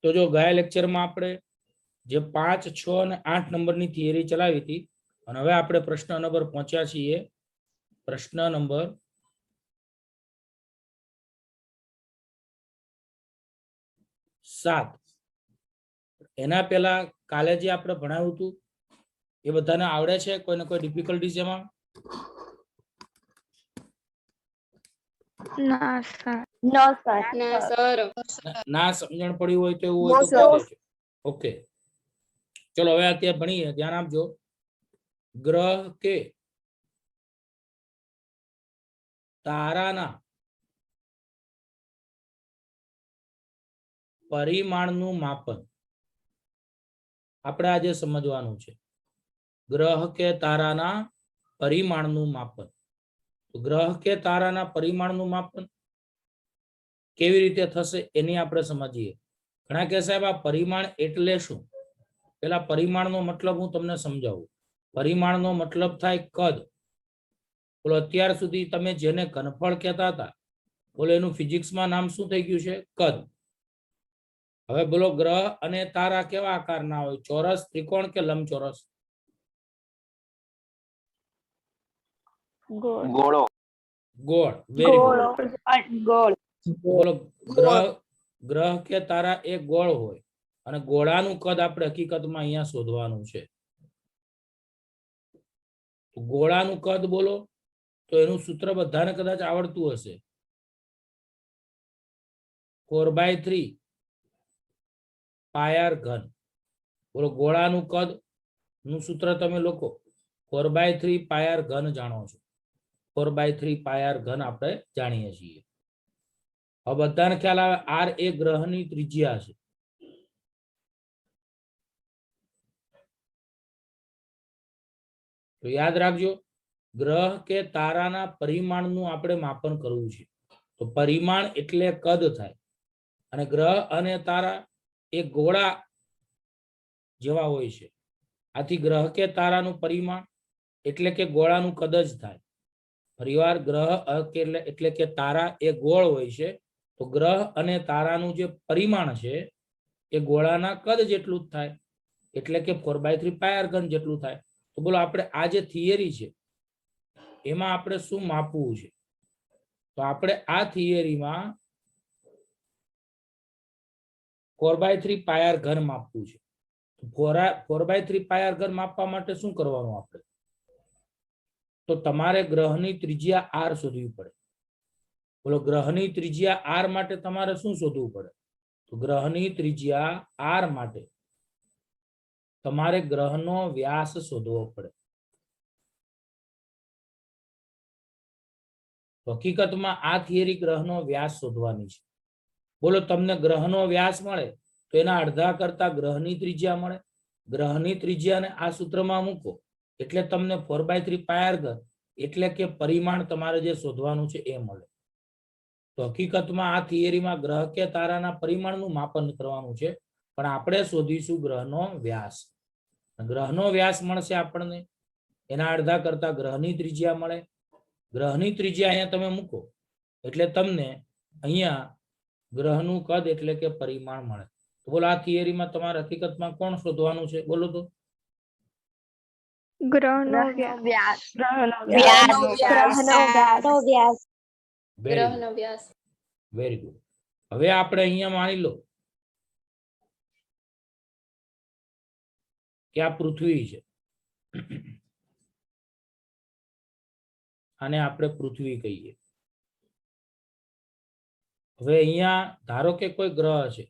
તો જો ગયા લેક્ચરમાં આપણે જે 5, 6 અને 8 નંબરની થિયરી ચલાવી હતી અને હવે આપણે પ્રશ્ન નંબર પહોંચ્યા છીએ પ્રશ્ન નંબર 7. એના પહેલા કાલે જે આપણે ભણાવ્યું હતું એ બધાને આવડે છે? કોઈને કોઈ ડિફિકલ્ટીઝ એમાં? ના સર. ના સમજણ પડી હોય તો એવું હોય તો કહી દેજો. ઓકે, ચલો હવે અત્યારે ભણીએ. ધ્યાન આપજો. ગ્રહ કે તારાના પરિમાણનું માપન આપણે આજે સમજવાનું છે. ગ્રહ કે તારાના પરિમાણનું માપન. ગ્રહ કે તારાના પરિમાણનું માપન કેવી રીતે થશે એની આપણે સમજીએ. ઘણા કે સાહેબ આ પરિમાણ એટલે શું? પેલા પરિમાણનો મતલબ હું તમને સમજાવું. પરિમાણનો મતલબ થાય કદ. બોલો અત્યાર સુધી તમે જેને ઘનફળ કહેતા હતા, બોલો એનું ફિઝિક્સમાં નામ શું થઈ ગયું છે? કદ. હવે બોલો ગ્રહ અને તારા કેવા આકારના હોય? ચોરસ, ત્રિકોણ કે લંબચોરસ? ગોળ. ગોળ. Very good. બોલો ગ્રહ કે તારા એ ગોળ હોય અને ગોળાનું કદ આપણે હકીકતમાં અહીંયા શોધવાનું છે. ગોળાનું કદ બોલો તો એનું સૂત્ર બધાને કદાચ આવડતું હશે. 4/3 પાય ઘન. બોલો ગોળાનું કદ નું સૂત્ર તમે લોકો 4/3 પાય ઘન જાણો છો. 4/3 પાય ઘન આપણે જાણીએ છીએ. હવે બધાને ખ્યાલ આવે આર એ ગ્રહની ત્રિજ્યા છે. તો યાદ રાખજો, ગ્રહ કે તારાના પરિમાણનું આપણે માપન કરવું છે. તો પરિમાણ એટલે કદ થાય અને ગ્રહ અને તારા એ ગોળા જેવા હોય છે. આથી ગ્રહ કે તારાનું પરિમાણ એટલે કે ગોળાનું કદ જ થાય. પરિવાર ગ્રહ એટલે કે તારા એ ગોળ હોય છે. તો ગ્રહ અને તારાનું જે પરિમાણ છે એ ગોળાના કદ જેટલું જ થાય, એટલે કે 4/3 પાય ઘન જેટલું થાય. તો બોલો આપણે આ જે થિયરી છે એમાં આપણે શું માપવું છે? તો આપણે આ થિયરીમાં 4/3 પાય ઘન માપવું છે. 4/3 પાય ઘન માપવા માટે શું કરવાનું આપણે? તો તમારે ગ્રહની ત્રિજ્યા આર શોધવી પડે. બોલો ગ્રહની ત્રિજ્યા આર માટે તમારે શું શોધવું પડે? તો ગ્રહની ત્રિજ્યા આર માટે તમારે ગ્રહનો વ્યાસ શોધવો પડે. હકીકતમાં આ થિયરી ગ્રહનો વ્યાસ શોધવાની છે. બોલો તમને ગ્રહનો વ્યાસ મળે તો એના અડધા કરતા ગ્રહની ત્રિજ્યા મળે. ગ્રહની ત્રિજ્યાને આ સૂત્રમાં મૂકો એટલે તમને 4/3 પાય ઘન એટલે કે પરિમાણ તમારે જે શોધવાનું છે એ મળે. તો હકીકતમાં આ થિયરીમાં ગ્રહ કે તારાના પરિમાણનું માપન કરવાનું છે, પણ આપણે શોધીશું ગ્રહનો વ્યાસ. ગ્રહનો વ્યાસ મળશે આપણને, એના અડધા કરતા ગ્રહની ત્રિજ્યા મળે. ગ્રહની ત્રિજ્યા અહીંયા તમે મૂકો એટલે તમને અહીંયા ગ્રહનું કદ એટલે કે પરિમાણ મળે. તો બોલો આ થિયરીમાં તમારે હકીકતમાં કોણ શોધવાનું છે? બોલો તો. ગ્રહનો વ્યાસ. Very good. હવે આપણે અહીંયા માની લો કે આ પૃથ્વી છે. આને આપણે પૃથ્વી કહીએ. હવે અહીંયા ધારો કે કોઈ ગ્રહ છે.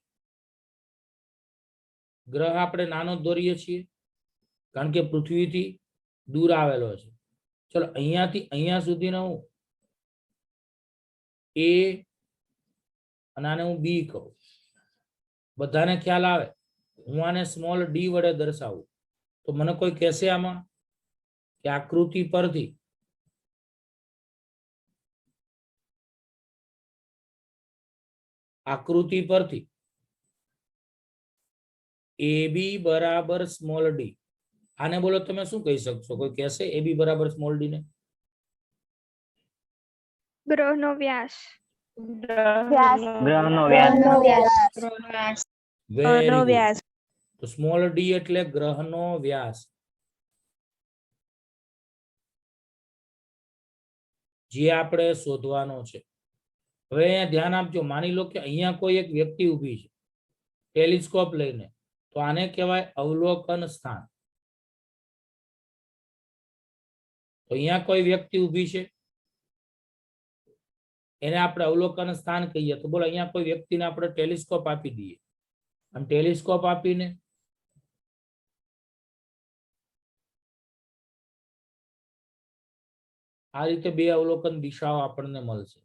ગ્રહ આપણે નાનો દોરીએ છીએ કારણ કે પૃથ્વીથી દૂર આવેલો છે. ચલો અહીંયાથી અહીંયા સુધીનો હું એ અને આને હું બી કહું. બધાને ખ્યાલ આવે? હું આને સ્મોલ ડી વડે દર્શાવું તો મને કોઈ કહેશે આમાં કે આકૃતિ પરથી એ બી બરાબર સ્મોલ ડી, આને બોલો તમે શું કહી શકશો? કોઈ કહેશે એ બી બરાબર સ્મોલ ડી ને? ગ્રહનો વ્યાસ. Very good. Very good. વ્યાસ. તો સ્મોલ ડી એટલે ગ્રહનો વ્યાસ, જે આપણે શોધવાનો છે. હવે અહીંયા ધ્યાન આપજો, માની લો કે અહીંયા કોઈ એક વ્યક્તિ ઊભી છે ટેલિસ્કોપ લઈને, તો આને કહેવાય અવલોકન સ્થાન. તો અહીંયા કોઈ વ્યક્તિ ઊભી છે, એને આપણે અવલોકન સ્થાન કહીએ. તો બોલો અહીંયા કોઈ વ્યક્તિને આપણે ટેલિસ્કોપ આપી દઈએ, અને ટેલિસ્કોપ આપીને આ રીતે બે અવલોકન દિશાઓ આપણને મળશે.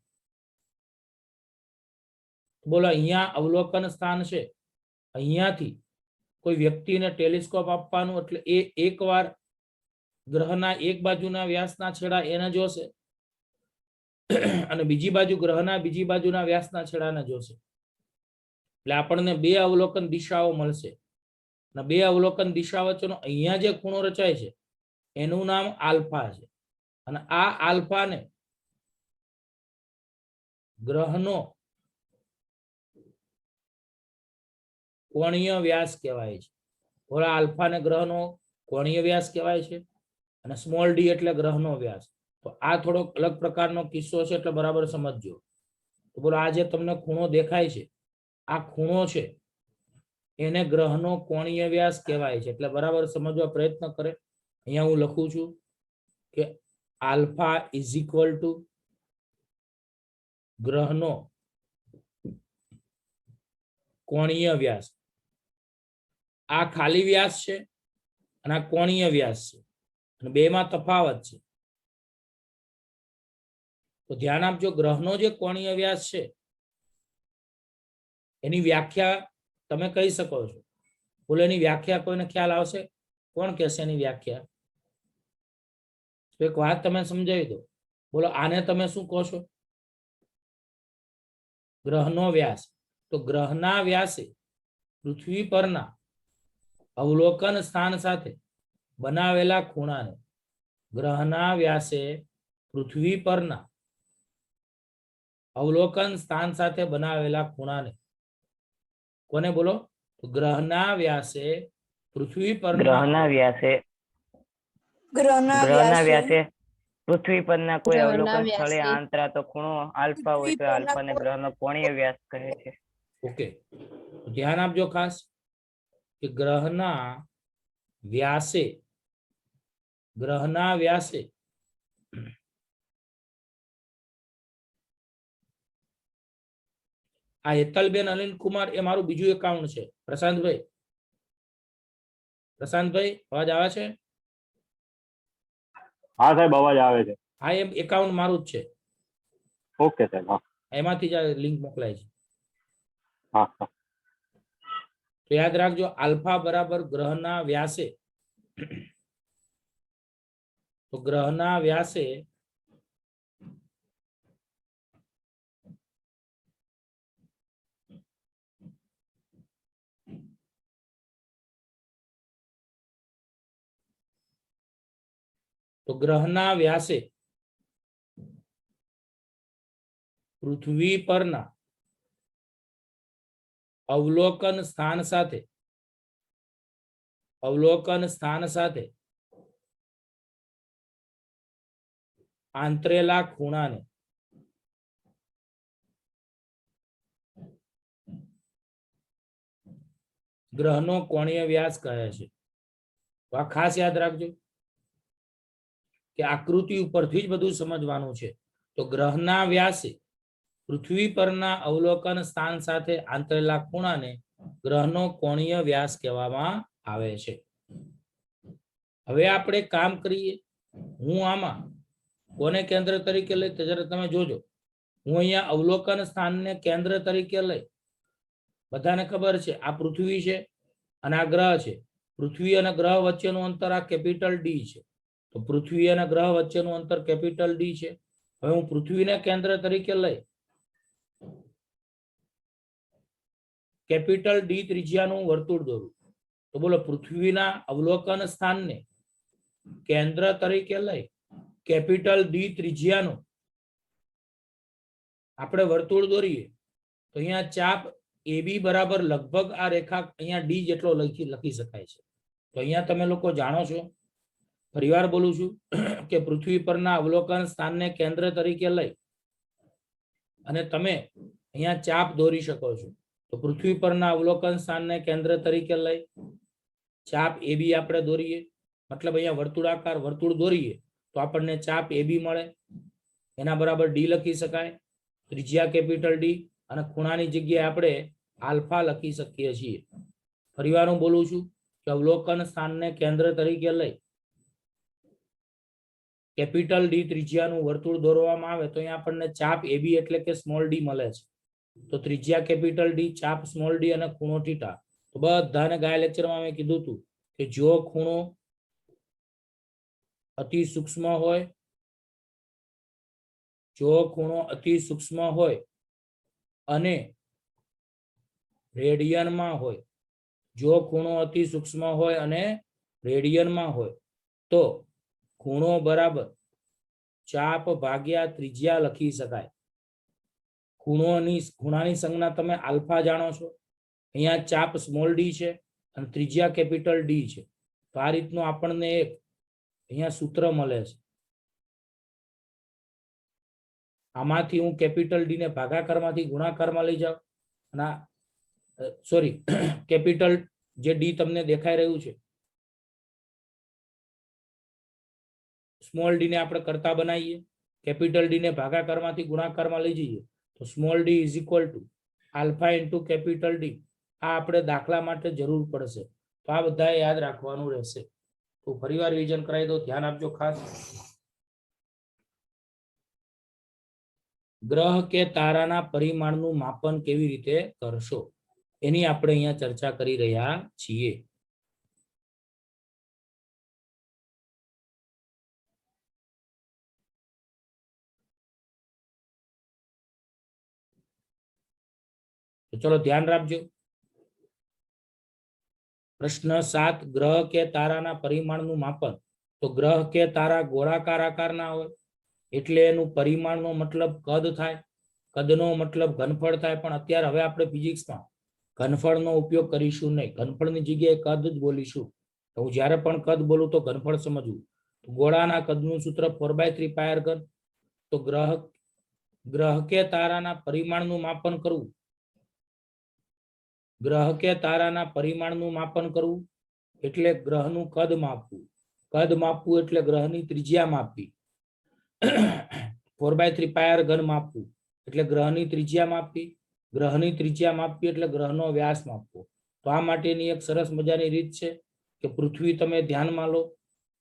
બોલો અહીંયા અવલોકન સ્થાન છે, અહીંયાથી કોઈ વ્યક્તિને ટેલિસ્કોપ આપવાનું, એટલે એ એકવાર ગ્રહના એક બાજુના વ્યાસના છેડા એને જોશે, અને બીજી બાજુ ગ્રહના બીજી બાજુના વ્યાસના છેડાને જોશે. એટલે આપણને બે અવલોકન દિશાઓ મળશે. અને બે અવલોકન દિશા વચ્ચેનો અહીંયા જે ખૂણો રચાય છે એનું નામ આલ્ફા છે. અને આ આલ્ફાને ગ્રહનો કોણીય વ્યાસ કહેવાય છે. થોડા આલ્ફાને ગ્રહનો કોણીય વ્યાસ કહેવાય છે, અને સ્મોલ ડી એટલે ગ્રહનો વ્યાસ. તો આ થોડો અલગ પ્રકારનો કિસ્સો છે, એટલે બરાબર સમજજો. તો બોલો આ જે તમને ખૂણો દેખાય છે, આ ખૂણો છે એને ગ્રહનો કોણીય વ્યાસ કહેવાય છે. એટલે બરાબર સમજવા પ્રયત્ન કરે. અહીંયા હું લખું છું કે આલ્ફા ઇઝ ઇક્વલ ટુ ગ્રહનો કોણીય વ્યાસ. આ ખાલી વ્યાસ છે અને આ કોણીય વ્યાસ છે, અને બેમાં તફાવત છે. તો ધ્યાન આપજો, ગ્રહનો જે કોણીય વ્યાસ છે એની વ્યાખ્યા તમે કહી શકો છો. બોલો એની વ્યાખ્યા કોઈને ખ્યાલ આવશે? કોણ કહેશે એની વ્યાખ્યા? એક વાત તમે સમજાવી દો. બોલો આને તમે શું કહો છો? ગ્રહનો વ્યાસ. તો ગ્રહના વ્યાસે પૃથ્વી પરના અવલોકન સ્થાન સાથે બનાવેલા ખૂણાને, ગ્રહના વ્યાસે પૃથ્વી પરના અવલોકન સ્થાન સાથે બનાવેલા ખૂણાને કોને બોલો? તો ગ્રહના વ્યાસે પૃથ્વી પરના પૃથ્વી પરના કોઈ અવલોકન સ્થળે આંતરાતો ખૂણો આલ્ફા હોય તો આલ્ફાને ગ્રહનો કોણીય વ્યાસ કહે છે. ઓકે, ધ્યાન આપજો ખાસ કે ગ્રહના વ્યાસે આ હેતલબેન અનિલ કુમાર એ મારું બીજું એકાઉન્ટ છે. પ્રશાંતભાઈ અવાજ આવે છે? હા સાહેબ, અવાજ આવે છે. હા, એમ એકાઉન્ટ મારું જ છે. ઓકે સાહેબ. હા, એમાંથી જ લિંક મોકલાય છે. હા હા. તો યાદ રાખજો, આલ્ફા બરાબર ગ્રહના વ્યાસે, તો ગ્રહના વ્યાસે પૃથ્વી પરના અવલોકન સ્થાન સાથે આંતરેલા ખૂણાને ગ્રહનો કોણીય વ્યાસ કહે છે. તો આ ખાસ યાદ રાખજો કે આકૃતિ ઉપરથી જ બધું સમજવાનું છે. તો ગ્રહના વ્યાસે પૃથ્વી પરના અવલોકન સ્થાન સાથે આંતરેલા ખૂણાને ગ્રહનો કોણીય વ્યાસ કહેવામાં આવે છે. હવે આપણે કામ કરીએ. હું આમાં કોને કેન્દ્ર તરીકે લઈ તો જરા તમે જોજો. હું અહીંયા અવલોકન સ્થાનને કેન્દ્ર તરીકે લઈ, બધાને ખબર છે આ પૃથ્વી છે અને આ ગ્રહ છે. પૃથ્વી અને ગ્રહ વચ્ચેનું અંતર આ કેપિટલ ડી છે. તો પૃથ્વી અને ગ્રહ વચ્ચેનું અંતર કેપિટલ ડી છે. હવે હું પૃથ્વીને કેન્દ્ર તરીકે લઈ કેપિટલ ડી ત્રિજ્યાનું વર્તુળ દોરું. તો બોલો પૃથ્વીના અવલોકન સ્થાનને કેન્દ્ર તરીકે લઈ કેપિટલ ડી ત્રિજ્યાનું આપણે વર્તુળ દોરીએ તો અહીંયા ચાપ AB બરાબર લગભગ આ રેખા અહીંયા ડી જેટલો લખી શકાય છે. તો અહીંયા તમે લોકો જાણો છો, ફરીવાર બોલું છું કે પૃથ્વી પરના અવલોકન સ્થાનને કેન્દ્ર તરીકે લઈ અને તમે અહીંયા ચાપ દોરી શકો છો. તો પૃથ્વી પરના અવલોકન સ્થાનને કેન્દ્ર તરીકે લઈ ચાપ AB આપણે દોરીએ, મતલબ અહીંયા વર્તુળાકાર વર્તુળ દોરીએ તો આપણને ચાપ AB મળે. એના બરાબર ડી લખી શકાય, ત્રિજ્યા કેપિટલ ડી, અને ખૂણાની જગ્યાએ આપણે આલ્ફા લખી શકીએ છીએ. ફરીવાર હું બોલું છું કે અવલોકન સ્થાનને કેન્દ્ર તરીકે લઈ કેપિટલ ડી ત્રિજ્યાનું વર્તુળ દોરવામાં આવે તો અહીંયા આપણને ચાપ AB એટલે કે સ્મોલ ડી મળે છે. તો ત્રિજ્યા કેપિટલ ડી, ચાપ સ્મોલ ડી અને ખૂણો થીટા. તો બધાને ગયા લેક્ચરમાં મેં કીધું હતું કે જો ખૂણો અતિ સૂક્ષ્મ હોય, જો ખૂણો અતિ સૂક્ષ્મ હોય અને રેડિયનમાં હોય, જો ખૂણો અતિ સૂક્ષ્મ હોય અને રેડિયનમાં હોય તો ખૂણો બરાબર ચાપ ભાગ્યા ત્રિજ્યા લખી શકાય. ખૂણાની સંજ્ઞા તમે આલ્ફા જાણો છો, અહીંયા ચાપ સ્મોલ ડી છે અને ત્રિજ્યા કેપિટલ ડી છે. તો આ રીતનું આપણને એક અહીંયા સૂત્ર મળે છે. આમાંથી હું કેપિટલ ડી ને ભાગાકારમાંથી ગુણાકારમાં લઈ જાઉં અને સોરી કેપિટલ જે ડી તમને દેખાઈ રહ્યું છે સ્મોલ ડી ને આપણે કરતા બનાવીએ, કેપિટલ ડી ને ભાગાકારમાંથી ગુણાકારમાં લઈ જઈએ તો small D is equal to alpha into capital D. આ આપણે દાખલા માટે જરૂર પડશે, તો આ બધા યાદ રાખવાનું રહેશે. તો ફરીવાર રિવિઝન કરાવી દો, ધ્યાન આપજો ખાસ. ગ્રહ કે તારાના પરિમાણનું માપન કેવી રીતે કરશો એની આપણે અહીંયા ચર્ચા કરી રહ્યા છીએ. તો ચલો ધ્યાન રાખજો. પ્રશ્ન 7, ગ્રહ કે તારાના પરિમાણનું માપન. તો ગ્રહ કે તારા ગોળાકાર આકારના હોય એટલે એનું પરિમાણનો મતલબ કદ થાય, કદનો મતલબ ઘનફળ થાય. પણ અત્યારે હવે આપણે ફિઝિક્સમાં ઘનફળનો ઉપયોગ કરીશું નહીં, ઘનફળની જગ્યાએ કદ જ બોલીશું. તો હું જ્યારે પણ કદ બોલું તો ઘનફળ સમજવું. ગોળાના કદનું સૂત્ર 4/3 પાયર ઘન. તો ગ્રહ કે તારાના પરિમાણનું માપન કરવું, ગ્રહ કે તારાના પરિમાણનું માપન કરવું એટલે ગ્રહનું કદ માપવું. કદ માપવું એટલે ગ્રહની ત્રિજ્યા માપવી. 4/3 પાયર ઘન માપવું એટલે ગ્રહની ત્રિજ્યા માપવી. ગ્રહની ત્રિજ્યા માપવી એટલે ગ્રહનો વ્યાસ માપવો. તો આ માટેની એક સરસ મજાની રીત છે કે પૃથ્વી તમે ધ્યાનમાં લો,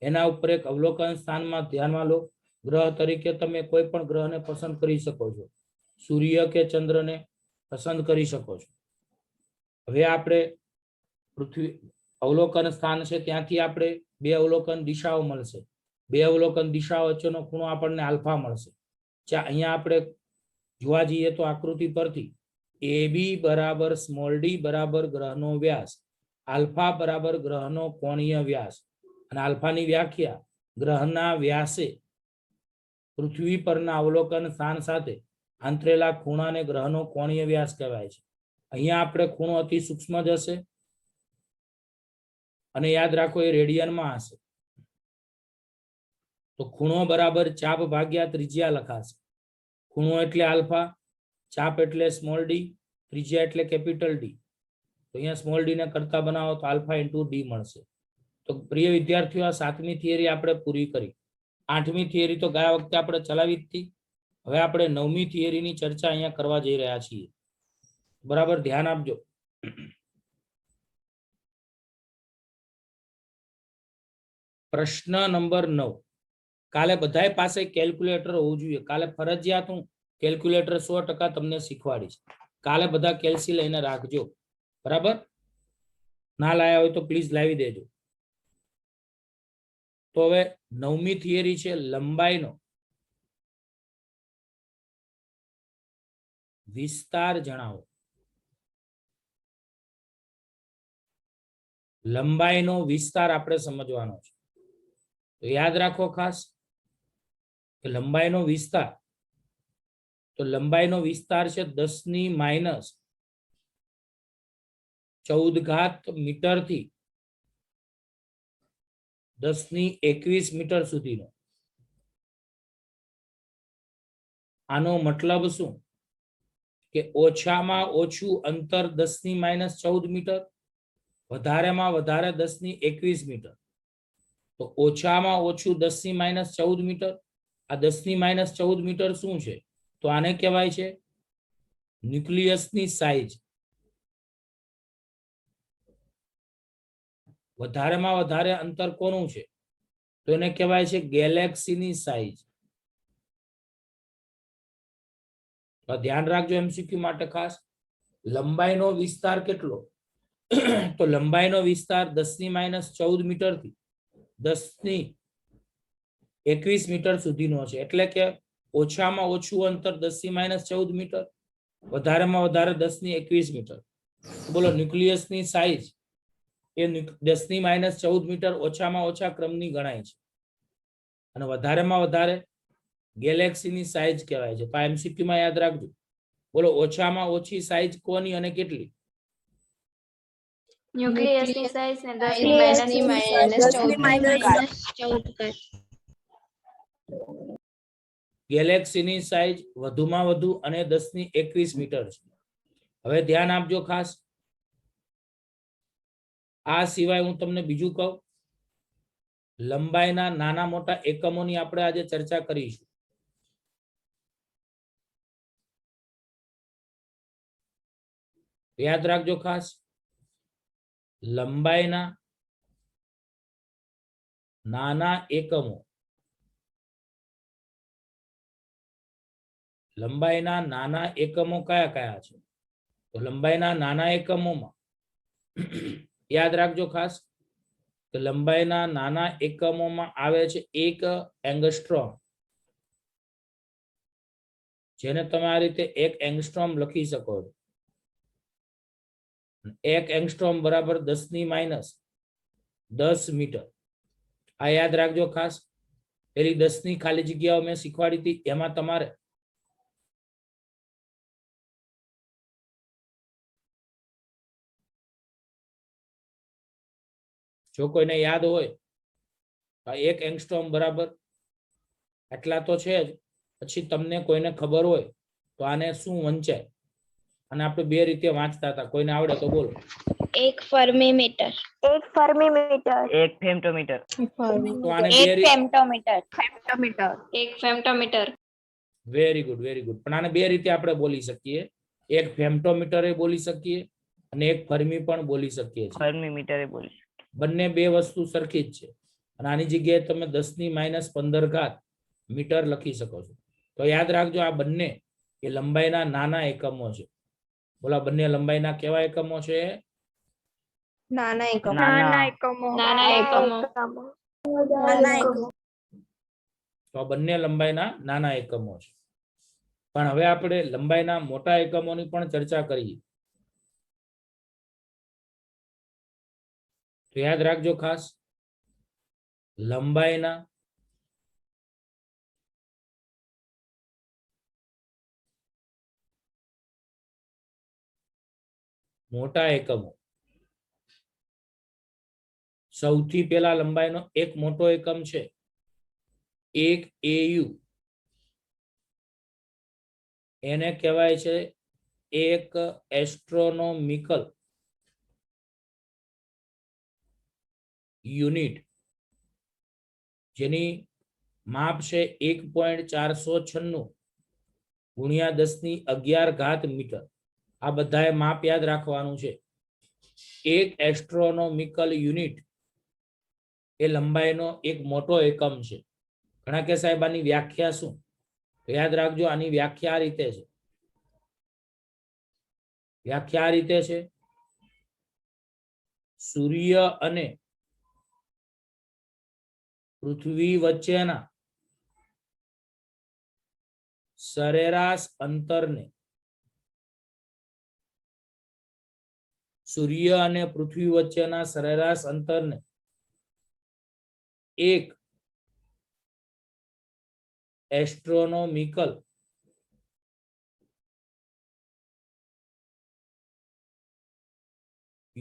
એના ઉપર એક અવલોકન સ્થાનમાં ધ્યાનમાં લો. ગ્રહ તરીકે તમે કોઈ પણ ગ્રહને પસંદ કરી શકો છો, સૂર્ય કે ચંદ્રને પસંદ કરી શકો છો. હવે આપણે પૃથ્વી અવલોકન સ્થાન છે ત્યાંથી આપણે બે અવલોકન દિશાઓ મળશે. બે અવલોકન દિશાઓ વચ્ચેનો ખૂણો આપણને આલ્ફા મળશે. અહીંયા આપણે જોવા જઈએ તો આકૃતિ પરથી AB બરાબર સ્મોલ ડી બરાબર ગ્રહનો વ્યાસ, આલ્ફા બરાબર ગ્રહનો કોણીય વ્યાસ. અને આલ્ફાની વ્યાખ્યા ગ્રહના વ્યાસે પૃથ્વી પરના અવલોકન સ્થાન સાથે આંતરેલા ખૂણાને ગ્રહનો કોણીય વ્યાસ કહેવાય છે. અહીંયા આપણે ખૂણો અતિ સૂક્ષ્મ જ હશે અને યાદ રાખો એ રેડિયનમાં હશે. તો ખૂણો બરાબર ચાપ ભાગ્યા ત્રિજ્યા લખાશે. ખૂણો એટલે આલ્ફા, ચાપ એટલે સ્મોલ ડી, ત્રિજ્યા એટલે કેપિટલ ડી. તો અહીંયા સ્મોલ ડી ને કરતા બનાવો તો આલ્ફા ઇન્ટુ ડી મળશે. તો પ્રિય વિદ્યાર્થીઓ, આ 7મી થિયરી આપણે પૂરી કરી. 8મી થિયરી તો ગયા વખતે આપણે ચલાવી જ હતી. હવે આપણે 9મી થિયરીની ચર્ચા અહીંયા કરવા જઈ રહ્યા છીએ. બરાબર ધ્યાન આપજો. પ્રશ્ન નંબર 9. કાલે બધાય પાસે કેલ્ક્યુલેટર હોવું જોઈએ. કાલે ફરજિયાત હું કેલ્ક્યુલેટર 100% તમને શીખવાડીશ. કાલે બધા કેલ્સી લઈને રાખજો. બરાબર, ના લાયા હોય તો પ્લીઝ લાવી દેજો. તો હવે 9મી થિયરી છે લંબાઈનો વિસ્તાર જણાવો. લંબાઈનો વિસ્તાર આપણે સમજવાનો છે. તો યાદ રાખો ખાસ કે લંબાઈનો વિસ્તાર, તો લંબાઈનો વિસ્તાર છે 10⁻⁻⁴ 14 મીટર થી 10⁻21 મીટર સુધીનો. આનો મતલબ શું કે ઓછામાં ઓછું અંતર 10⁻14 મીટર, વધારેમાં વધારે 10⁻21 મીટર. તો ઓછામાં ઓછું 10⁻14 મીટર. આ 10⁻14 મીટર શું છે? તો આને કહેવાય છે ન્યુક્લિયસની સાઇઝ. વધારેમાં વધારે અંતર કોનું છે? તો એને કહેવાય છે ગેલેક્સીની સાઇઝ. તો ધ્યાન રાખજો એમસીક્યુ માટે ખાસ. લંબાઈનો વિસ્તાર કેટલો? તો લંબાઈનો વિસ્તાર 10⁻14 મીટર થી 10⁻21 મીટર સુધીનો છે. એટલે કે ઓછામાં ઓછું અંતર 10⁻14 મીટર, વધારેમાં વધારે 10⁻21 મીટર. બોલો ન્યુક્લિયસની સાઇઝ એ 10⁻14 મીટર ઓછામાં ઓછા ક્રમની ગણાય છે, અને વધારેમાં વધારે ગેલેક્સીની સાઇઝ કહેવાય છે. તો એમસીક્યુ માં યાદ રાખજો. બોલો ઓછામાં ઓછી સાઇઝ કોની અને કેટલી? ન્યુક્લિયસની સાઇઝ ને 10⁻14 ગેલેક્સીની સાઇઝ વધુમાં વધુ અને 10⁻21 મીટર છે. હવે ધ્યાન આપજો ખાસ. આ સિવાય હું તમને બીજું કહું, લંબાઈના નાના મોટા એકમોની આપણે આજે ચર્ચા કરીશું. યાદ રાખજો ખાસ, લંબાઈના નાના એકમો. લંબાઈના નાના એકમો કયા કયા છે? તો લંબાઈના નાના એકમોમાં યાદ રાખજો ખાસ કે લંબાઈના નાના એકમોમાં આવે છે 1 એંગસ્ટ્રોમ, જેને તમે આ રીતે 1 એંગસ્ટ્રોમ લખી શકો છો. 1 એંગસ્ટ્રોમ બરાબર 10⁻10 મીટર. આ યાદ રાખજો ખાસ. પેલી 10 ની ખાલી જગ્યાઓ મેં શીખવાડી હતી, એમાં તમારે જો કોઈને યાદ હોય તો 1 એંગસ્ટ્રોમ બરાબર એટલા તો છે જ. પછી તમને કોઈને ખબર હોય તો આને શું વંચાય, અને આપણે બે રીતે વાંચતા હતા. કોઈને આવડે તો બોલો. 1 ફર્મીમીટર 1 ફેમ્ટોમીટર. તો આને બે 1 ફેમ્ટોમીટર વેરી ગુડ, વેરી ગુડ. પણ આને બે રીતે આપણે બોલી શકીએ. 1 ફેમ્ટોમીટર એ બોલી શકીએ અને 1 ફર્મી પણ બોલી શકીએ છીએ. ફર્મીમીટર બોલી. બંને બે વસ્તુ સરખી જ છે. અને આની જગ્યાએ તમે 10⁻15 મીટર લખી શકો છો. તો યાદ રાખજો, આ બંને એ લંબાઈના નાના એકમો છે. બોલા, બંને લંબાઈના કેવા એકમો છે? નાના એકમો તો આ બંને લંબાઈના નાના એકમો છે. પણ હવે આપણે લંબાઈના મોટા એકમોની પણ ચર્ચા કરીએ. તો યાદ રાખજો ખાસ, લંબાઈના મોટા એકમો. સૌથી પહેલા લંબાઈનો એક મોટો એકમ છે 1 AU. એને કહેવાય છે 1 એસ્ટ્રોનોમિકલ યુનિટ, જેની માપ છે 1.496 ગુણ્યા 10⁻11 મીટર. આ બધાએ માપ યાદ રાખવાનું છે. 1 એસ્ટ્રોનોમિકલ યુનિટ એ લંબાઈનો એક મોટો એકમ છે. ઘણા કે સાહેબ આની વ્યાખ્યા શું? તો યાદ રાખજો, આની વ્યાખ્યા આ રીતે છે. વ્યાખ્યા આ રીતે છે: સૂર્ય અને પૃથ્વી વચ્ચેના સરેરાશ અંતરને સૂર્ય અને પૃથ્વી વચ્ચેના સરેરાશ અંતરને 1 એસ્ટ્રોનોમિકલ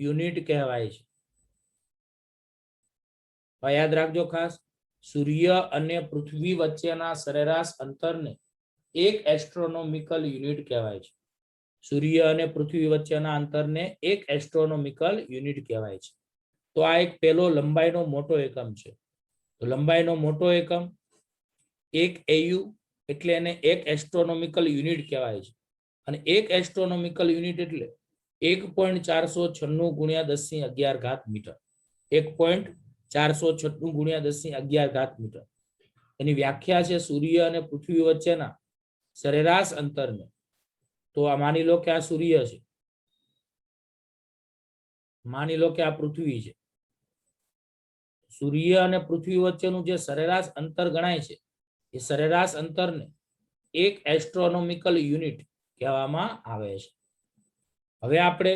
યુનિટ કહેવાય છે. તો યાદ રાખજો ખાસ, સૂર્ય અને પૃથ્વી વચ્ચેના સરેરાશ અંતરને એક એસ્ટ્રોનોમિકલ યુનિટ કહેવાય છે. સૂર્ય અને પૃથ્વી વચ્ચેના અંતરને એક એસ્ટ્રોનોમિકલ યુનિટ કહેવાય છે. તો આ એક પેલો લંબાઈનો મોટો એકમ છે. તો લંબાઈનો મોટો એકમ 1 AU એટલે એને એક એસ્ટ્રોનોમિકલ યુનિટ કહેવાય છે. અને એક એસ્ટ્રોનોમિકલ યુનિટ એટલે 1.496 ગુણ્યા 1011 મીટર. 1.496 ગુણ્યા 1011 મીટર. એની વ્યાખ્યા છે સૂર્ય અને પૃથ્વી વચ્ચેના સરેરાશ અંતરને. તો આ માની લો કે આ સૂર્ય છે, માની લો કે આ પૃથ્વી છે. સૂર્ય અને પૃથ્વી વચ્ચેનું જે સરેરાશ અંતર ગણાય છે એ સરેરાશ અંતરને એક એસ્ટ્રોનોમિકલ યુનિટ કહેવામાં આવે છે. હવે આપણે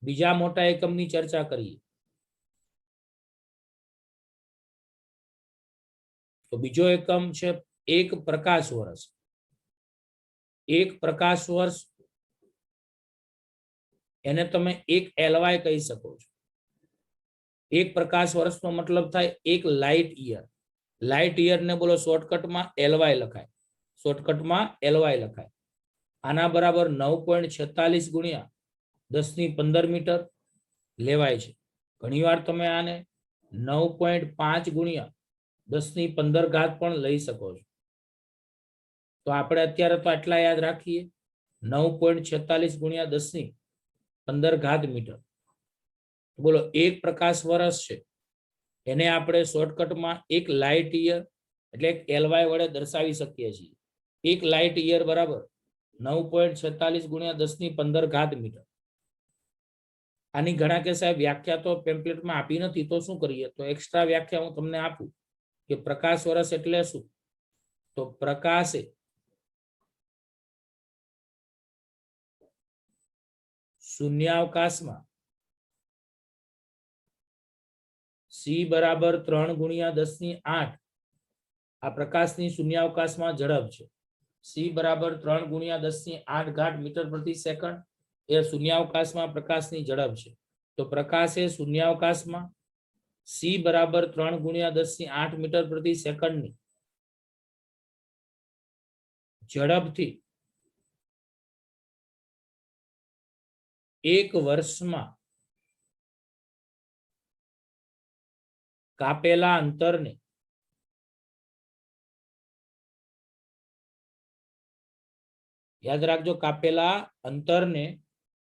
બીજા મોટા એકમની ચર્ચા કરીએ. તો બીજો એકમ છે 1 પ્રકાશ વર્ષ. 1 પ્રકાશ વર્ષ એને તમે 1 LY કહી શકો છો. 1 પ્રકાશ વર્ષનો મતલબ થાય 1 લાઇટ યર. લાઇટ યર ને બોલો શોર્ટકટમાં LY લખાય. શોર્ટકટમાં LY લખાય. આના બરાબર 9.46 ગુણ્યા 1015 મીટર લેવાય છે. ઘણીવાર તમે આને 9.5 ગુણ્યા 1015 પણ લઈ શકો છો. તો આપણે અત્યારે તો આટલા યાદ રાખીએ, 9.46 ગુણ્યા 1015 મીટર. બોલો 1 પ્રકાશ વર્ષ છે એને આપણે શોર્ટકટમાં 1 લાઇટ યર એટલે LY વડે દર્શાવી શકીએ છીએ. 1 લાઇટ યર બરાબર 9.46 ગુણ્યા 1015 મીટર. આની ઘણા કે સાહેબ વ્યાખ્યા તો પેમ્પલેટમાં આપી નથી, તો શું કરીએ? તો એક્સ્ટ્રા વ્યાખ્યા હું તમને આપું કે પ્રકાશ વર્ષ એટલે શું? તો પ્રકાશે શૂન્યાવકાશમાં C બરાબર 3 ગુણ્યા 10⁸ આ પ્રકાશની શૂન્યાવકાશમાં ઝડપ છે. C બરાબર 3 ગુણ્યા 10⁸ મીટર પ્રતિ સેકન્ડ એ શૂન્યાવકાશમાં પ્રકાશની ઝડપ છે. તો પ્રકાશ એ શૂન્યાવકાશમાં C બરાબર 3 ગુણ્યા 10⁸ મીટર પ્રતિ સેકન્ડની ઝડપથી 1 વર્ષમાં કાપેલા અંતરને યાદ રાખજો, કાપેલા અંતરને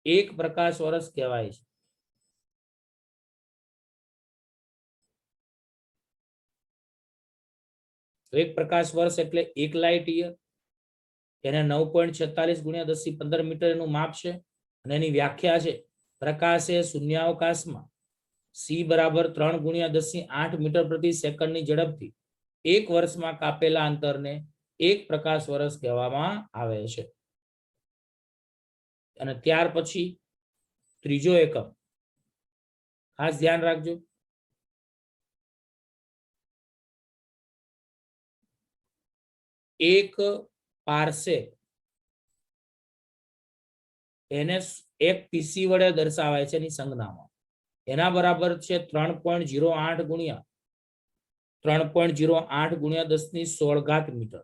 1 પ્રકાશ વર્ષ કહેવાય છે. તો 1 પ્રકાશ વર્ષ એટલે 1 લાઇટ યર. એને 9.46 ગુણ્યા 1015 મીટર એનું માપ છે. અને એની વ્યાખ્યા છે પ્રકાશ એ શૂન્યાવકાશમાં C બરાબર 3 ગુણ્યા 10⁸ મીટર પ્રતિ સેકન્ડની ઝડપથી 1 વર્ષમાં કાપેલા અંતરને 1 પ્રકાશ વર્ષ કહેવામાં આવે છે. અને ત્યાર પછી ત્રીજો એકમ ખાસ ધ્યાન રાખજો. 1 પાર્સેક એને 1 PC વડે દર્શાવાય છે એની સંજ્ઞામાં. એના બરાબર છે 3.08 ગુણ્યા 1016 મીટર.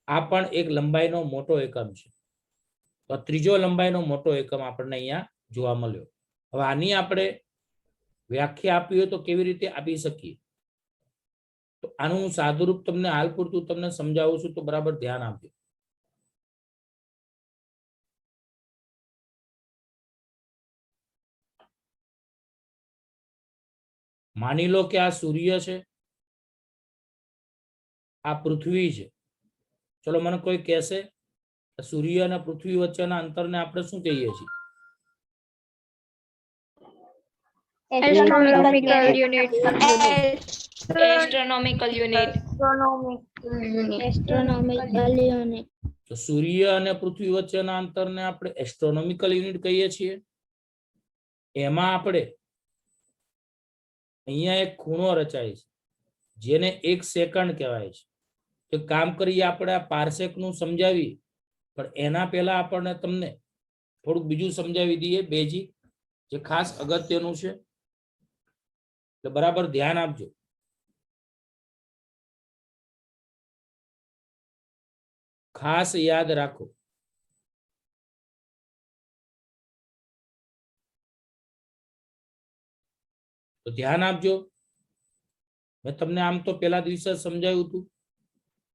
આ પણ એક લંબાઈનો મોટો એકમ છે. તો ત્રીજો લંબાઈનો મોટો એકમ આપણને અહીંયા જોવા મળ્યો. હવે આની આપણે વ્યાખ્યા આપી હોય તો કેવી રીતે આપી શકીએ? તો આનું સાદુરૂપ તમને હાલ પૂરતું તમને સમજાવું છું, તો બરાબર ધ્યાન આપજો. માની લો કે આ સૂર્ય છે, આ પૃથ્વી છે. ચલો મને કોઈ કહેશે સૂર્ય અને પૃથ્વી વચ્ચેના અંતરને આપણે શું કહીએ છીએ? Astronomical unit. Astronomical unit. Astronomical unit. તો સૂર્ય અને પૃથ્વી વચ્ચેના અંતરને આપણે એસ્ટ્રોનોમિકલ યુનિટ કહીએ છીએ. એમાં આપણે અહીંયા એક ખૂણો રચાય છે જેને 1 સેકન્ડ કહેવાય છે. તો કામ કરીએ આપણે આ પાર્સેક નું સમજાવી, પણ એના પહેલા આપણને તમને થોડુંક બીજું સમજાવી દઈએ બેઝિક. જે ખાસ અગત્યનું છે, એટલે બરાબર ધ્યાન આપજો. ખાસ યાદ રાખો. તો ધ્યાન આપજો. મેં તમને આમ તો પેલા દિવસે સમજાવ્યું હતું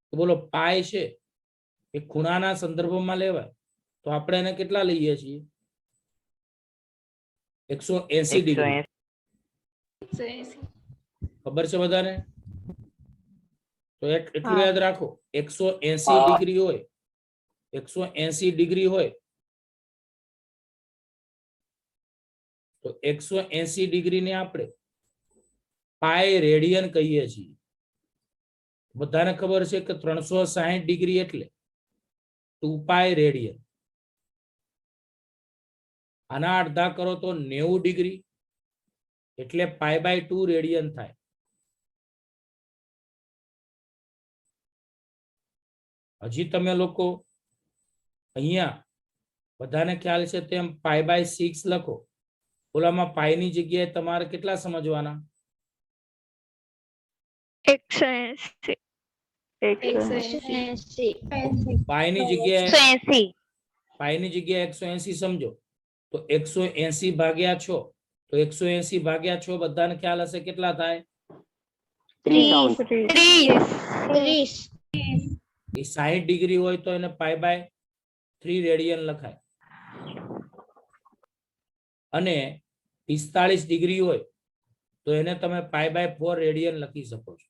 કે બોલો પાય છે એ ખૂણાના સંદર્ભમાં લેવાય, તો આપણે એને કેટલા લઈએ છીએ? 180 ડિગ્રી. ખબર છે બધાને? તો એટલું યાદ રાખો, 180 ડિગ્રી હોય, 180 ડિગ્રી હોય તો 180 ડિગ્રી ને આપણે પાય રેડિયન કહીએ છીએ. બધાને ખબર છે કે 360 ડિગ્રી એટલે 2 પાય રેડિયન. આના અડધા કરો તો 90 ડિગ્રી એટલે π/2 રેડિયન થાય. હજી તમે લોકો અહીંયા બધાને ખ્યાલ છે તેમ π/6 લખો. ઓલામાં પાયની જગ્યાએ તમારે કેટલા સમજવાના? 180. પાયની જગ્યાએ 180 સમજો તો 180 ભાગ્યા 6, તો 180 ભાગ્યા 6 બધાને ખ્યાલ હશે કેટલા થાય? 30. એ 60 ડિગ્રી હોય તો એને π/3 રેડિયન લખાય, અને 45 ડિગ્રી હોય તો એને તમે π/4 રેડિયન લખી શકો છો.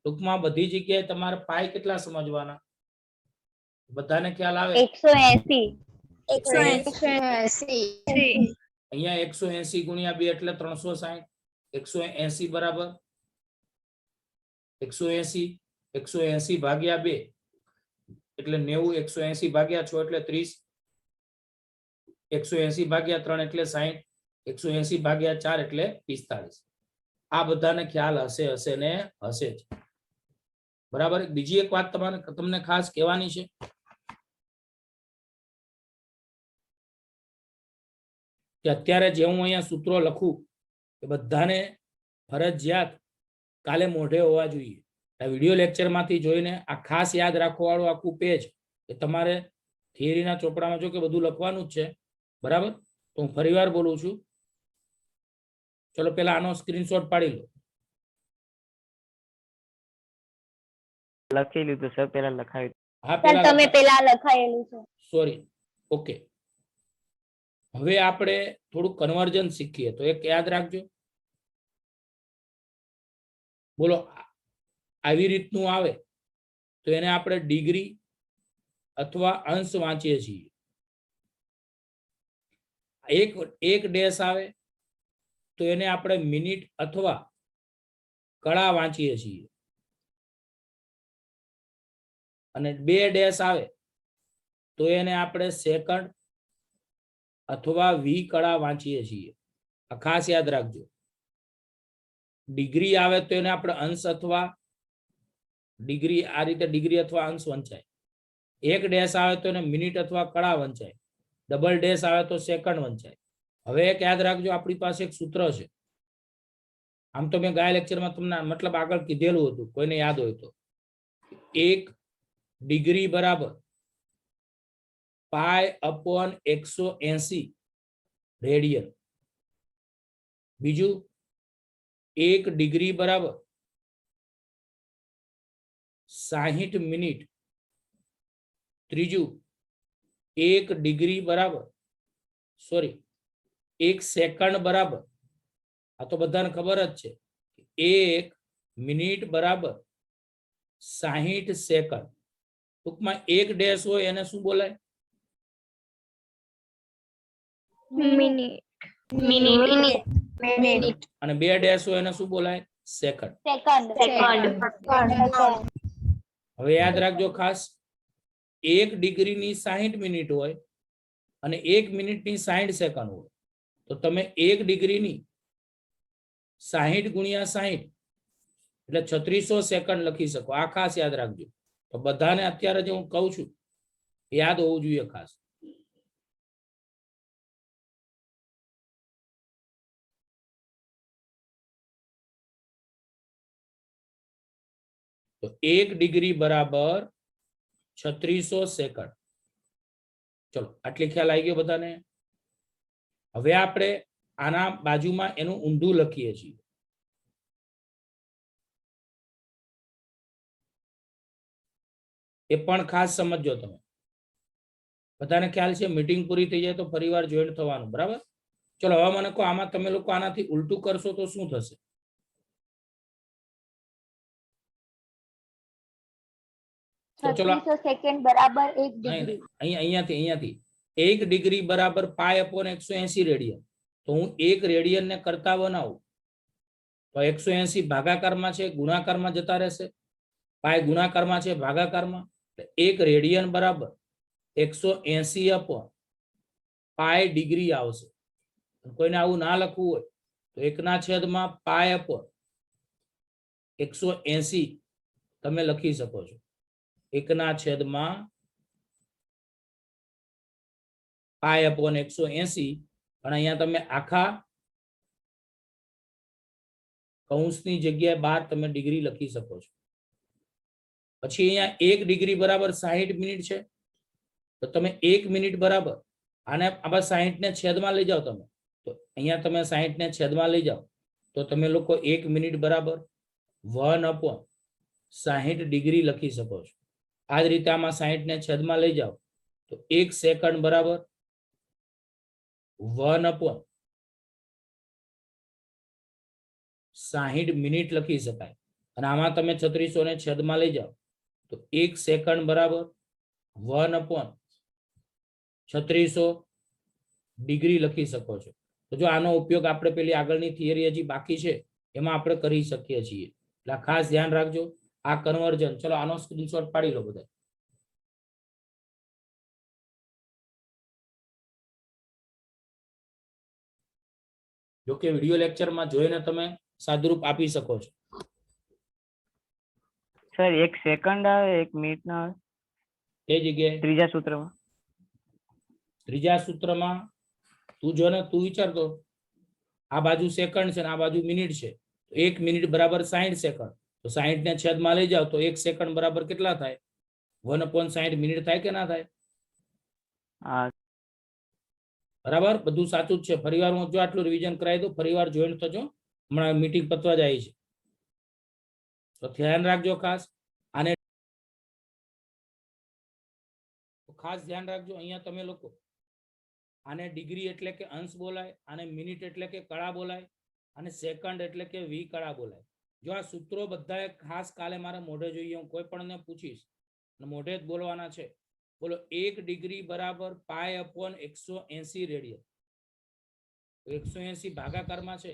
ટૂંકમાં બધી જગ્યાએ તમારે પાય કેટલા સમજવાના? બધાને ખ્યાલ આવે? 180. અહીંયા 180 ગુણ્યા 2 એટલે 360. 180 બરાબર 180 ભાગ્યા 2 એટલે 90. 180 ભાગ્યા 6 એટલે 30. 180 ભાગ્યા 3 એટલે 60. 180 ભાગ્યા 4 એટલે 45. આ બધાને ખ્યાલ હશે ને હશે જ. બરાબર. બીજી એક વાત તમને ખાસ કહેવાની છે કે અત્યારે જે હું અહીંયા સૂત્રો લખું એ બધાને ફરજિયાત કાલે મોઢે હોવા જોઈએ. આ વિડીયો લેક્ચરમાંથી જોઈને આ ખાસ યાદ રાખવા વાળું આખું પેજ એ તમારે થિયરીના ચોપડામાં જો કે બધું લખવાનું જ છે. બરાબર. તો હું ફરીવાર બોલું છું. ચલો પેલા આનો સ્ક્રીનશોટ પાડી લો. લખી લીધું સર, પેલા લખાવ્યું. હા તમે પેલા લખાયેલું છે. સોરી. ઓકે. હવે આપણે થોડું કન્વર્જન શીખીએ. તો એક યાદ રાખજો. બોલો આવી રીતનું આવે તો એને આપણે ડિગ્રી અથવા અંશ વાંચીએ છીએ. એક ડેશ આવે તો એને આપણે મિનિટ અથવા કળા વાંચીએ છીએ, અને 2 ડેશ આવે તો એને આપણે સેકન્ડ અથવા વી કળા વાંચીએ છીએ. આ ખાસ યાદ રાખજો. ડિગ્રી આવે તો એને આપણે અંશ અથવા ડિગ્રી, આ રીતે ડિગ્રી અથવા અંશ વંચાય. 1 ડેશ આવે તો એને મિનિટ અથવા કળા વંચાય. ડબલ ડેશ આવે તો સેકન્ડ વંચાય. હવે એક યાદ રાખજો, આપણી પાસે એક સૂત્ર છે. આમ તો મેં ગયા લેક્ચરમાં તમને મતલબ આગળ કીધેલું હતું, કોઈને યાદ હોય તો. 1 ડિગ્રી બરાબર π/180 રેડિયન. બીજું 1 ડિગ્રી બરાબર 60 મિનિટ. ત્રીજું 1 ડિગ્રી બરાબર 1 સેકન્ડ બરાબર, આ તો બધાને ખબર જ છે, 1 મિનિટ બરાબર 60 સેકન્ડ. ટૂંકમાં 1 ડેશ હોય એને શું બોલાય? મિનિટ. અને 2 ડેશ હોય એને શું બોલાય? સેકન્ડ. હવે યાદ રાખજો ખાસ, 1 ડિગ્રીની 60 મિનિટ હોય અને 1 મિનિટની 60 સેકન્ડ હોય, તો તમે 1 ડિગ્રીની 60 ગુણ્યા 60 એટલે 3600 સેકન્ડ લખી શકો. આ ખાસ યાદ રાખજો. તો બધાને અત્યારે જે હું કહું છું યાદ હોવું જોઈએ ખાસ. તો 1 ડિગ્રી બરાબર 3600 સેકન્ડ. ચલો આટલી ખ્યાલ આવી ગયો બધાને. હવે આપણે આના બાજુમાં એનું ઊંધું લખીએ છીએ. એ પણ ખાસ સમજો તમે. બધાને ખ્યાલ છે? મીટિંગ પૂરી થઈ જાય તો ફરીવાર જોઈન્ટ થવાનું, બરાબર? ચલો હવે મને કહો, આમાં તમે લોકો આનાથી ઉલટું કરશો તો શું થશે? તો ચલો 3600 સેકન્ડ બરાબર 1 ડિગ્રી. અહીંયાથી 1 ડિગ્રી બરાબર π/180 રેડિયન. તો હું 1 રેડિયન ને કરતા બનાવું તો 180 ભાગાકારમાં છે, ગુણાકારમાં જતા રહેશે. પાય ગુણાકારમાં છે, ભાગાકારમાં. 1 રેડિયન બરાબર 180/π ડિગ્રી આવશે. કોઈને આવું ના લખવું હોય તો 1/π/180 તમે લખી શકો છો. 1/π/180. પણ અહીંયા તમે આખા કૌંસની જગ્યાએ 12 તમે ડિગ્રી લખી શકો છો. પછી અહીંયા 1 ડિગ્રી બરાબર 60 મિનિટ છે. તો તમે 1 મિનિટ બરાબર આને આમાં 60 ને છેદમાં લઈ જાઓ તમે. તો અહીંયા તમે 60 ને છેદમાં લઈ જાઓ તો તમે લોકો 1 મિનિટ બરાબર 1/60 ડિગ્રી લખી શકો છો. આ જ રીતે આમાં 60 ને છેદમાં લઈ જાઓ તો 1 સેકન્ડ બરાબર 1/60 મિનિટ લખી શકાય. અને આમાં તમે 3600 ને છેદમાં લઈ જાઓ તો 1 સેકન્ડ બરાબર 1/3600 ડિગ્રી લખી શકો છો. તો જો આનો ઉપયોગ આપણે પેલી આગળની થિયરી હજી બાકી છે એમાં આપણે કરી શકીએ છીએ. એટલે ખાસ ધ્યાન રાખજો આ કન્વર્જન. ચલો આનો સ્ક્રીનશોટ પાડી લો બધા. જો કે વિડિયો લેક્ચરમાં જોઈને તમે સાદુરૂપ આપી શકો છો. સર 1 સેકન્ડ આવે 1 મિનિટ ના આવે એ જગ્યાએ ત્રીજા સૂત્રમાં. ત્રીજા સૂત્રમાં તું જો ને, તું વિચારતો આ બાજુ સેકન્ડ છે ને આ બાજુ મિનિટ છે. 1 મિનિટ બરાબર 60 સેકન્ડ. તો 60 ને છેદમાં લઈ જાઓ તો 1 સેકન્ડ બરાબર કેટલા થાય? 1/60 મિનિટ થાય કે ના થાય? હા બરાબર, બધું સાચું જ છે. ફરીવાર હું જો આટલું રિવિઝન કરાવી દઉં, ફરીવાર જોઈન્ટ થજો. હમણાં મીટિંગ પતવા જાય છે તો ધ્યાન રાખજો ખાસ. આને ખાસ ધ્યાન રાખજો. અહીંયા તમે લોકો આને ડિગ્રી એટલે કે અંશ બોલાય, આને મિનિટ એટલે કે કળા બોલાય, અને સેકન્ડ એટલે કે વી કળા બોલાય. જો આ સૂત્રો બધાએ ખાસ કાલે મારે મોઢે જોઈએ, હું કોઈ પણ ને પૂછીશ અને મોઢે જ બોલવાના છે. બોલો 1 ડિગ્રી બરાબર π/180 રેડિયન. 180 ભાગાકારમાં છે,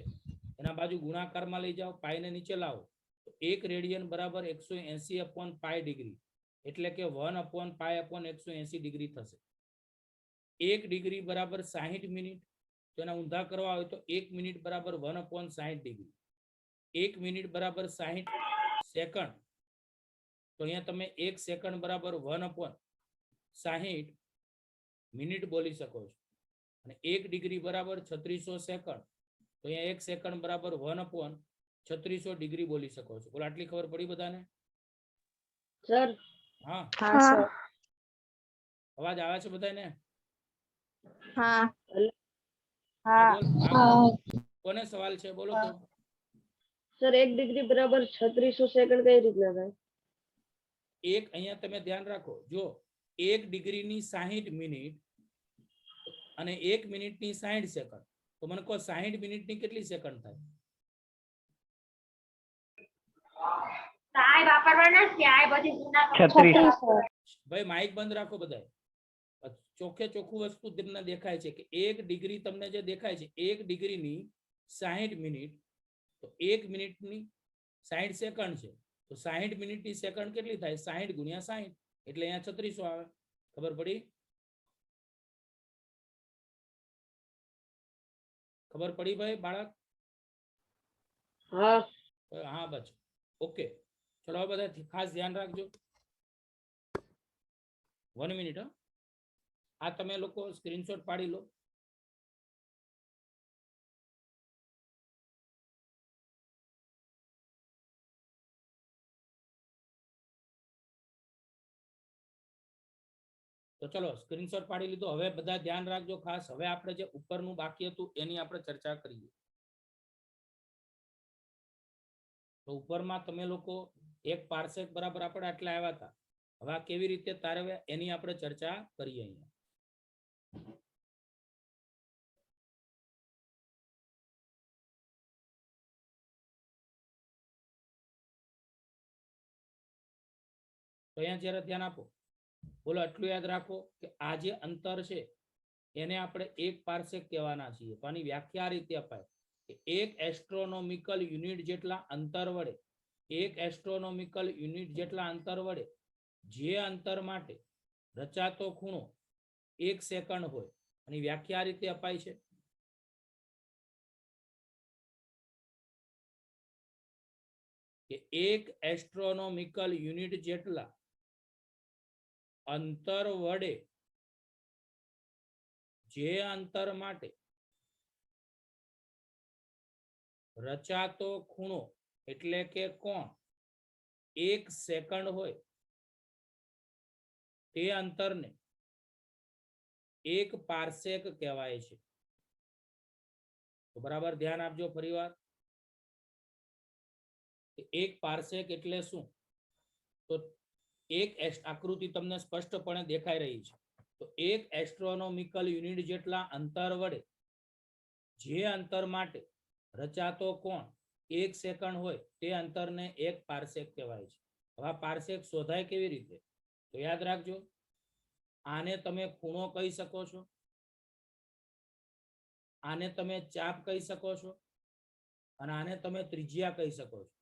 એના બાજુ ગુણાકારમાં લઈ જાઓ, પાઈ ને નીચે લાવો તો 1 રેડિયન બરાબર 180/π ડિગ્રી એટલે કે 1/π/180 ડિગ્રી થશે. 1 ડિગ્રી બરાબર 60 મિનિટ. તો એના ઊંધા કરવા હોય તો 1 મિનિટ બરાબર 1/60 ડિગ્રી. 1 મિનિટ બરાબર 60 સેકન્ડ. તો અહીંયા તમે 1 સેકન્ડ બરાબર 1/60 મિનિટ બોલી શકો છો. અને 1 ડિગ્રી બરાબર 3600 સેકન્ડ. તો અહીંયા 1 સેકન્ડ બરાબર 1/3600 ડિગ્રી બોલી શકો છો. બોલો આટલી ખબર પડી બધાને? સર હા, હા અવાજ આવે છે બધાને? હા બોલ. હા હા. કોને સવાલ છે બોલો તો? સર 1 ડિગ્રી બરાબર 3600 સેકન્ડ કઈ રીતના થાય? એક અહીંયા તમે ધ્યાન રાખો, જો 1 ડિગ્રીની 60 મિનિટ અને 1 મિનિટની 60 સેકન્ડ. તો મને કહો 60 મિનિટની કેટલી સેકન્ડ થાય? સાહેબ વાપરવાના છે આ બધી 3600. ભાઈ માઇક બંધ રાખો બધાય. ચોખ્ખે ચોખ્ખું વસ્તુ તમને દેખાય છે કે 1 ડિગ્રી તમને જે દેખાય છે 1 ડિગ્રીની 60 મિનિટ. તો 1 મિનિટની 60 સેકન્ડ છે. તો 60 મિનિટની સેકન્ડ કેટલી થાય? 60 ગુણ્યા 60 એટલે અહીંયા 3600 આવે. ખબર પડી? ખબર પડી ભાઈ બાળક? હા હા બસ ઓકે. ચલો હવે બધા ખાસ ધ્યાન રાખજો. 1 મિનિટ. આ તમે લોકો સ્ક્રીનશોટ પાડી લો. તો ચલો સ્ક્રીનશોટ પાડી લીધો. હવે બધા ધ્યાન રાખજો ખાસ. હવે આપણે જે ઉપરનું બાકી હતું એની આપણે ચર્ચા કરીએ. તો ઉપરમાં તમે લોકો 1 પાર્સેક બરાબર આપણે આટલા આવ્યા હતા. હવે આ કેવી રીતે તારવ્યા એની આપણે ચર્ચા કરીએ અહીંયા. તો અહીંયા જરા ધ્યાન આપો. બોલો આટલું યાદ રાખો કે આ જે અંતર છે એને આપણે 1 પાર્સેક કહેવાના છીએ. તો આની વ્યાખ્યા આ રીતે અપાય કે 1 એસ્ટ્રોનોમિકલ યુનિટ જેટલા અંતર વડે 1 એસ્ટ્રોનોમિકલ યુનિટ જેટલા અંતર વડે જે અંતર માટે રચાતો ખૂણો 1 સેકન્ડ હોય. આની વ્યાખ્યા આ રીતે અપાય છે. કે 1 એસ્ટ્રોનોમિકલ યુનિટ જેટલા અંતર વડે જે અંતર માટે રચાતો ખૂણો એટલે કે કોણ 1 સેકન્ડ હોય તે અંતરને 1 પાર્સેક કહેવાય છે. તો બરાબર ધ્યાન આપજો ફરીવાર. 1 પાર્સેક એટલે શું? તો એક આકૃતિ તમને સ્પષ્ટપણે દેખાઈ રહી છે. તો 1 એસ્ટ્રોનોમિકલ યુનિટ જેટલા અંતર વડે જે અંતર માટે રચાતો કોણ 1 સેકન્ડ હોય તે અંતરને 1 પાર્સેક કહેવાય છે. હવે પાર્સેક શોધાય કેવી રીતે? તો યાદ રાખજો, આને તમે ખૂણો કહી શકો છો, આને તમે ચાપ કહી શકો છો અને આને તમે ત્રિજ્યા કહી શકો છો.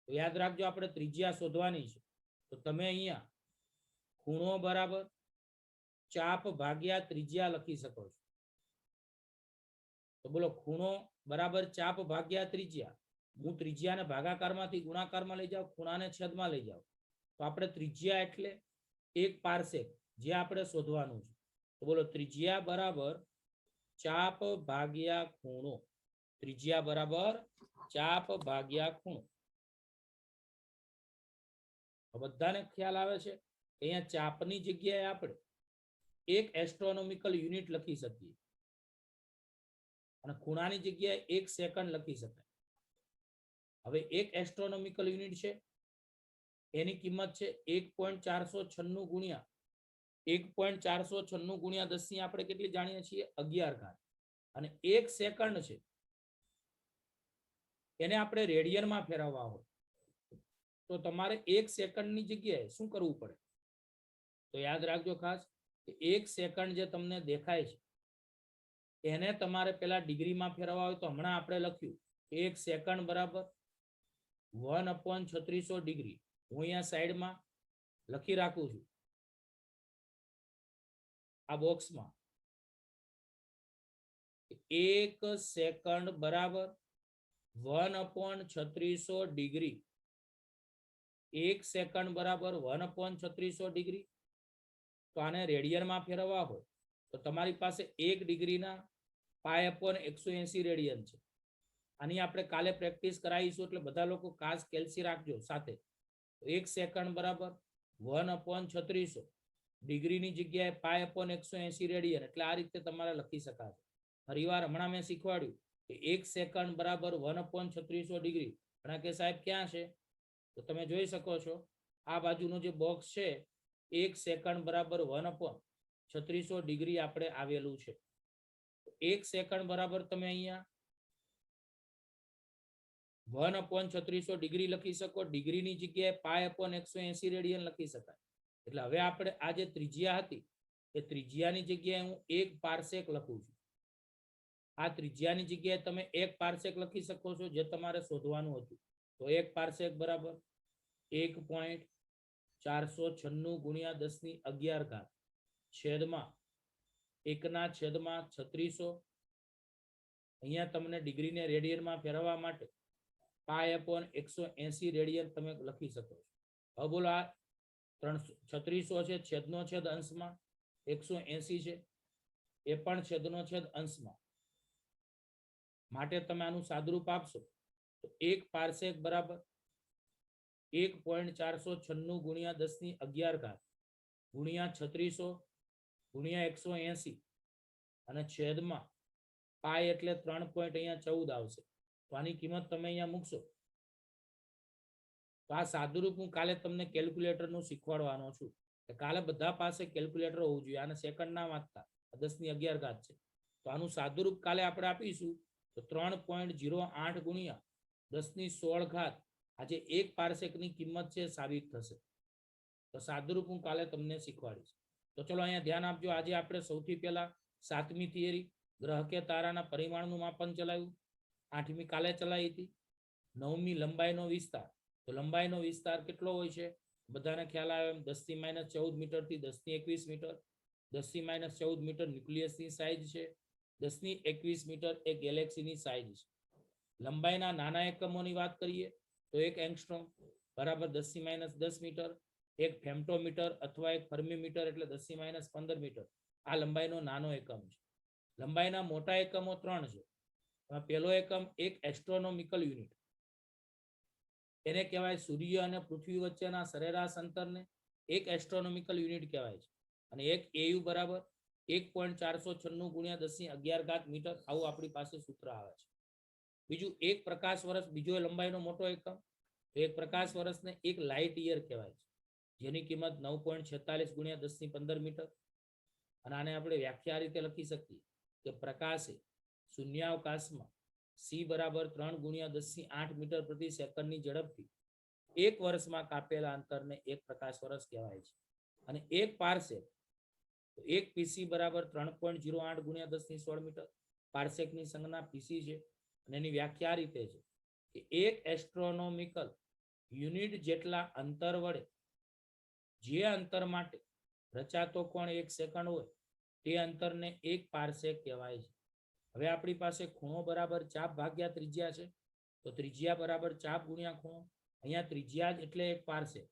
તો યાદ રાખજો આપણે ત્રિજ્યા શોધવાની છે. તો તમે અહીંયા ખૂણો બરાબર ચાપ ભાગ્યા ત્રિજ્યા લખી શકો છો. તો બોલો ખૂણો બરાબર ચાપ ભાગ્યા ત્રિજ્યા. હું ત્રિજ્યાને ભાગાકારમાંથી ગુણાકારમાં લઈ જાઉં, ખૂણાને છેદમાં લઈ જાઉં. તો આપણે ત્રિજ્યા એટલે 1 પાર્સેક જે આપણે શોધવાનું છે. તો બોલો ત્રિજ્યા બરાબર ચાપ ભાગ્યા ખૂણો. ત્રિજ્યા બરાબર ચાપ ભાગ્યા ખૂણો. બધાને ખ્યાલ આવે છે કે અહીંયા ચાપની જગ્યાએ આપણે 1 એસ્ટ્રોનોમિકલ યુનિટ લખી શકીએ અને ખૂણાની જગ્યાએ 1 સેકન્ડ લખી શકાય. હવે 1 એસ્ટ્રોનોમિકલ યુનિટ છે એની કિંમત છે 1.496 ગુણ્યા 1.496 ગુણ્યા 10 ની આપણે કેટલી જાણીએ છીએ? 11 ઘાત. અને 1 સેકન્ડ છે એને આપણે રેડિયનમાં ફેરવવા હોય તો તમારે 1 સેકન્ડની જગ્યાએ શું કરવું પડે? તો યાદ રાખજો ખાસ કે 1 સેકન્ડ જે તમને દેખાય છે એને તમારે પેલા ડિગ્રીમાં ફેરવવા હોય તો હમણાં આપણે લખ્યું 1 સેકન્ડ બરાબર 1/3600 ડિગ્રી. હું અહીંયા સાઈડમાં લખી રાખું છું આ બોક્સમાં. 1 સેકન્ડ બરાબર 1/3600 ડિગ્રી. 1 સેકન્ડ બરાબર 1/3600 ડિગ્રી. તો આને રેડિયનમાં ફેરવવા હોય તો તમારી પાસે 1 ડિગ્રીના π/180 રેડિયન છે. આની આપણે કાલે પ્રેક્ટિસ કરાવીશું એટલે બધા લોકો ખાસ કેલ્સી રાખજો સાથે. 1 સેકન્ડ બરાબર 1/3600 ડિગ્રીની જગ્યાએ π/180 રેડિયન. એટલે આ રીતે તમારે લખી શકાય. ફરીવાર હમણાં મેં શીખવાડ્યું કે 1 સેકન્ડ બરાબર 1/3600 ડિગ્રી. ઘણા કે સાહેબ ક્યાં છે? તો તમે જોઈ શકો છો આ બાજુનો જે બોક્સ છે 1 સેકન્ડ બરાબર 1/3600 ડિગ્રી આપણે આવેલું છે. 1 સેકન્ડ બરાબર તમે અહીંયા 1/3600 ડિગ્રી લખી શકો. ડિગ્રીની જગ્યાએ π/180 રેડિયન લખી શકાય. એટલે હવે આપણે આ જે ત્રિજ્યા હતી એ ત્રિજ્યાની જગ્યાએ હું 1 પાર્સેક લખું છું. આ ત્રિજ્યાની જગ્યાએ તમે 1 પાર્સેક લખી શકો છો જે તમારે શોધવાનું હતું. તો 1 પાર્સેક બરાબર 1.496 ગુણ્યા 10 ની 11 ઘાત છેદમાં 1/3600. અહીંયા તમને ડિગ્રીને રેડિયનમાં ફેરવવા માટે π/180 રેડિયન તમે લખી શકો છો. હવે બોલો આ 3600 છે છેદનો છેદ અંશમાં, 180 છે એ પણ છેદનો છેદ અંશમાં. માટે તમે આનું સાદુરૂપ આપશો તો 1 પાર્સેક બરાબર 1.496 ગુણ્યા 10 ની 11 ઘાત ગુણ્યા 3600 ગુણ્યા 180 અને છેદમાં પાઈ એટલે 3.14 આવશે. તો આની કિંમત તમે અહીંયા મૂકશો તો આ સાદુરૂપ હું કાલે તમને કેલ્ક્યુલેટર નું શીખવાડવાનો છું. કાલે બધા પાસે કેલ્ક્યુલેટર હોવું જોઈએ. આને સેકન્ડ ના વાંચતા, 10⁻11 છે. તો આનું સાદુરૂપ કાલે આપણે આપીશું તો 3.08 ગુણ્યા 10⁻16 આજે 1 પાર્સેક ની કિંમત છે સાબિત થશે. તો સાદુરૂપ હું કાલે તમને શીખવાડીશ. તો ચલો અહીંયા ધ્યાન આપજો. આજે આપણે સૌથી પહેલા 7મી થિયરી ગ્રહ કે તારાના પરિમાણનું માપન ચલાવ્યું. 8મી કાલે ચલાવી હતી. 9મી લંબાઈનો વિસ્તાર. તો લંબાઈનો વિસ્તાર કેટલો હોય છે બધાને ખ્યાલ આવે એમ 10⁻14 મીટર થી 10⁻21 મીટર. 10⁻14 મીટર ન્યુક્લિયસની સાઈઝ છે. 10⁻21 મીટર એ ગેલેક્સીની સાઈઝ છે. લંબાઈના નાના એકમોની વાત કરીએ તો એક એંગસ્ટ્રોમ બરાબર 10⁻10 મીટર. એક ફેમ્ટોમીટર અથવા એક ફર્મીમીટર એટલે 10⁻15 મીટર. આ લંબાઈનો નાનો એકમ છે. લંબાઈના મોટા એકમો 3 છે. એમાં પહેલો એકમ એક એસ્ટ્રોનોમિકલ યુનિટ, એને કહેવાય સૂર્ય અને પૃથ્વી વચ્ચેના સરેરાશ અંતરને એક એસ્ટ્રોનોમિકલ યુનિટ કહેવાય છે. અને એક AU બરાબર 1.496 ગુણ્યા 10⁻11 મીટર. આવું આપણી પાસે સૂત્ર આવે છે. બીજું એક પ્રકાશ વર્ષ, બીજો લંબાઈનો મોટો એકમ. તો એક પ્રકાશ વર્ષને એક લાઇટ યર કહેવાય છે, જેની કિંમત 9.46 ગુણ્યા 10⁻15 મીટર. અને આને આપણે વ્યાખ્યા રીતે લખી શકીએ કે પ્રકાશે શૂન્યાવકાશમાં c બરાબર 3 ગુણ્યા 10⁸ મીટર પ્રતિ સેકન્ડની ઝડપથી એક વર્ષમાં કાપેલા અંતરને એક પ્રકાશ વર્ષ કહેવાય છે. અને એક પાર્સેક, તો એક પીસી બરાબર 3.08 ગુણ્યા 10⁻16 મીટર. પાર્સેકની સંજ્ઞા પીસી છે અને એની વ્યાખ્યા આ રીતે છે કે એક એસ્ટ્રોનોમિકલ યુનિટ જેટલા અંતર વડે જે અંતર માટે રચાતો કોણ 1 સેકન્ડ હોય તે અંતરને એક પાર્સેક કહેવાય છે. હવે આપણી પાસે ખૂણો બરાબર ચાપ ભાગ્યા ત્રિજ્યા છે. તો ત્રિજ્યા બરાબર ચાપ ગુણ્યા ખૂણો. અહીંયા ત્રિજ્યા જ એટલે એક પાર્સેક,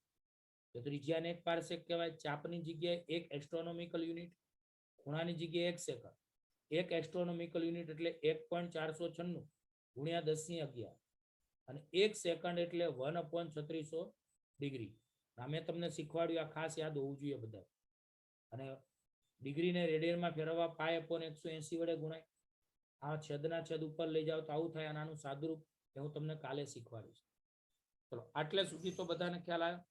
તો ત્રિજ્યાને એક પાર્સેક કહેવાય. ચાપની જગ્યાએ એક એસ્ટ્રોનોમિકલ યુનિટ, ખૂણાની જગ્યાએ 1 સેકન્ડ. એક એસ્ટ્રોનોમિકલ યુનિટ એટલે 1.496 ગુણ્યા 10⁻11 અને 1 સેકન્ડ એટલે 1/3600 ડિગ્રી. મેં તમને શીખવાડ્યું, આ ખાસ યાદ હોવું જોઈએ બધા. અને ડિગ્રીને રેડિયનમાં ફેરવવા π/180 વડે ગુણાય. આ છેદના છેદ ઉપર લઈ જાવ તો આવું થાય. અને આનું સાદુરૂપ એ હું તમને કાલે શીખવાડીશ. ચલો આટલે સુધી તો બધાને ખ્યાલ આવ્યો?